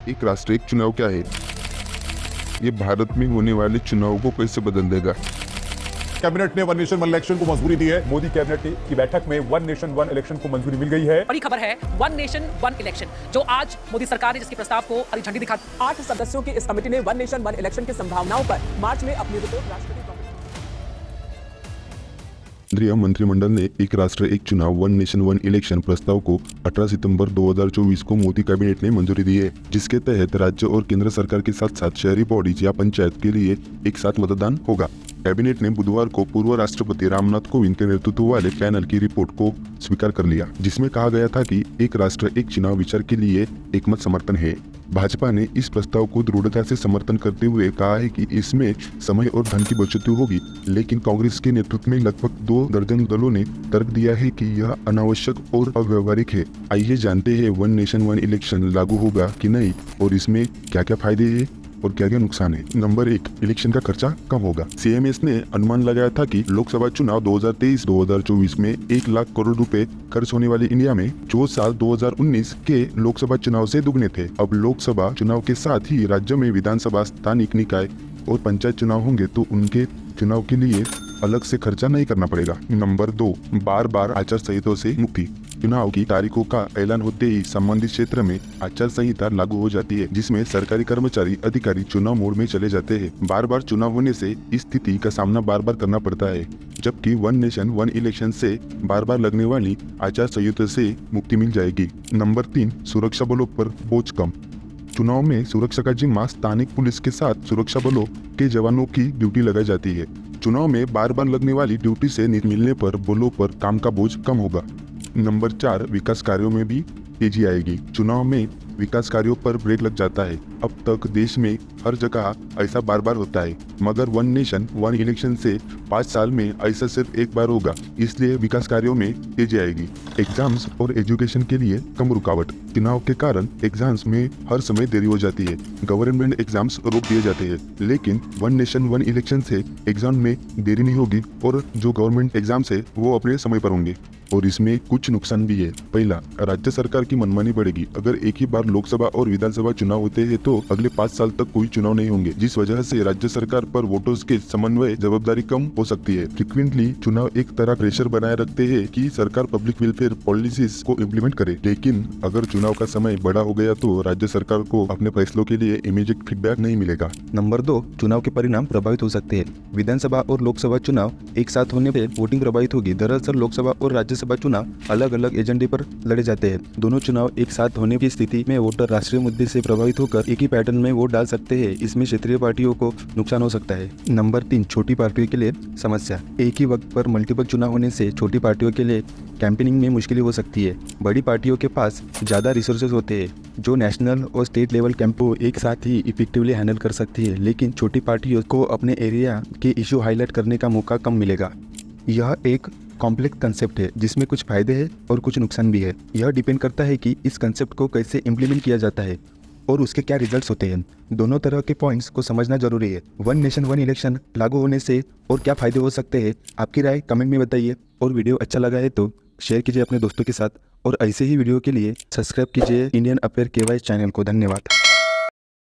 एक राष्ट्र एक चुनाव क्या है? ये भारत में होने वाले चुनाव को कैसे बदल देगा? कैबिनेट ने वन नेशन वन इलेक्शन को मंजूरी दी है। मोदी कैबिनेट की बैठक में वन नेशन वन इलेक्शन को मंजूरी मिल गई है। बड़ी खबर है वन नेशन वन इलेक्शन जो आज मोदी सरकार ने जिसके प्रस्ताव को हरी झंडी दिखा 8 सदस्यों की इस कमेटी ने वन नेशन वन इलेक्शन की संभावनाओं पर मार्च में अपनी रिपोर्ट राष्ट्रपति को केंद्रीय मंत्रिमंडल ने एक राष्ट्र एक चुनाव वन नेशन वन इलेक्शन प्रस्ताव को 18 सितंबर 2024 को मोदी कैबिनेट ने मंजूरी दी है, जिसके तहत राज्य और केंद्र सरकार के साथ साथ शहरी बॉडीज या पंचायत के लिए एक साथ मतदान होगा। कैबिनेट ने बुधवार को पूर्व राष्ट्रपति रामनाथ कोविंद के नेतृत्व वाले पैनल की रिपोर्ट को स्वीकार कर लिया, जिसमें कहा गया था कि एक राष्ट्र एक चुनाव विचार के लिए एकमत समर्थन है। भाजपा ने इस प्रस्ताव को दृढ़ता से समर्थन करते हुए कहा है कि इसमें समय और धन की बचत होगी, लेकिन कांग्रेस के नेतृत्व में लगभग 2 दर्जन दलों ने तर्क दिया है कि यह अनावश्यक और अव्यवहारिक है। आइए जानते हैं वन नेशन वन इलेक्शन लागू होगा कि नहीं और इसमें क्या क्या फायदे हैं और क्या क्या नुकसान है। नंबर 1, इलेक्शन का खर्चा कम होगा। सीएमएस ने अनुमान लगाया था कि लोकसभा चुनाव 2023-2024 में 1 लाख करोड़ रुपए खर्च होने वाले इंडिया में जो साल 2019 के लोकसभा चुनाव से दुगने थे। अब लोकसभा चुनाव के साथ ही राज्य में विधानसभा, स्थानीय निकाय और पंचायत चुनाव होंगे तो उनके चुनाव के लिए अलग से खर्चा नहीं करना पड़ेगा। नंबर 2, बार आचार संहिता से मुक्ति। चुनाव की तारीखों का ऐलान होते ही संबंधित क्षेत्र में आचार संहिता लागू हो जाती है, जिसमें सरकारी कर्मचारी अधिकारी चुनाव मोड में चले जाते हैं। बार चुनाव होने से इस स्थिति का सामना बार करना पड़ता है, जबकि वन नेशन वन इलेक्शन से बार लगने वाली आचार संहिता से मुक्ति मिल जाएगी। नंबर 3, सुरक्षा बलों पर बोझ कम। चुनाव में सुरक्षा का जिम्मा स्थानिक पुलिस के साथ सुरक्षा बलों के जवानों की ड्यूटी लगाई जाती है। चुनाव में बार लगने वाली ड्यूटी से मिलने पर बलों पर काम का बोझ कम होगा। नंबर 4, विकास कार्यों में भी तेजी आएगी। चुनाव में विकास कार्यों पर ब्रेक लग जाता है। अब तक देश में हर जगह ऐसा बार होता है, मगर वन नेशन वन इलेक्शन से 5 साल में ऐसा सिर्फ एक बार होगा, इसलिए विकास कार्यों में तेजी आएगी। एग्जाम्स और एजुकेशन के लिए कम रुकावट। चुनाव के कारण एग्जाम्स में हर समय देरी हो जाती है, गवर्नमेंट एग्जाम्स रोक दिए जाते हैं, लेकिन वन नेशन वन इलेक्शन से एग्जाम में देरी नहीं होगी और जो गवर्नमेंट एग्जाम्स है वो अपने समय पर होंगे। और इसमें कुछ नुकसान भी है। पहला, राज्य सरकार की मनमानी बढ़ेगी। अगर एक ही बार लोकसभा और विधानसभा चुनाव होते हैं तो अगले 5 साल तक कोई चुनाव नहीं होंगे, जिस वजह से राज्य सरकार पर वोटर्स के समन्वय जवाबदारी कम हो सकती है। फ्रीक्वेंटली चुनाव एक तरह प्रेशर बनाए रखते हैं कि सरकार पब्लिक वेलफेयर पॉलिसीज को इम्प्लीमेंट करे, लेकिन अगर चुनाव का समय बड़ा हो गया तो राज्य सरकार को अपने फैसलों के लिए इमीडिएट फीडबैक नहीं मिलेगा। नंबर 2, चुनाव के परिणाम प्रभावित हो सकते हैं। विधानसभा और लोकसभा चुनाव एक साथ होने पर वोटिंग प्रभावित होगी। दरअसल लोकसभा और राज्यसभा चुनाव अलग अलग एजेंडे पर लड़े जाते हैं। दोनों चुनाव एक साथ होने की स्थिति में वोटर राष्ट्रीय मुद्दे से प्रभावित होकर एक ही पैटर्न में वोट डाल सकते हैं। इसमें क्षेत्रीय पार्टियों को नुकसान हो सकता है। नंबर 3, छोटी पार्टियों के लिए समस्या। एक ही वक्त पर मल्टीपल चुनाव होने से छोटी पार्टियों के लिए कैंपेनिंग में मुश्किल हो सकती है। बड़ी पार्टियों के पास ज़्यादा रिसोर्सेज होते हैं जो नेशनल और स्टेट लेवल कैंप को एक साथ ही इफेक्टिवली हैंडल कर सकती है, लेकिन छोटी पार्टियों को अपने एरिया के इशू हाईलाइट करने का मौका कम मिलेगा। यह एक कॉम्प्लेक्स कंसेप्ट है जिसमें कुछ फायदे हैं और कुछ नुकसान भी है। यह डिपेंड करता है कि इस कंसेप्ट को कैसे इम्प्लीमेंट किया जाता है और उसके क्या रिजल्ट्स होते हैं। दोनों तरह के पॉइंट्स को समझना जरूरी है। वन नेशन वन इलेक्शन लागू होने से और क्या फायदे हो सकते हैं, आपकी राय कमेंट में बताइए। और वीडियो अच्छा लगा है तो शेयर कीजिए अपने दोस्तों के साथ और ऐसे ही वीडियो के लिए सब्सक्राइब कीजिए इंडियन अफेयर KY चैनल को। धन्यवाद।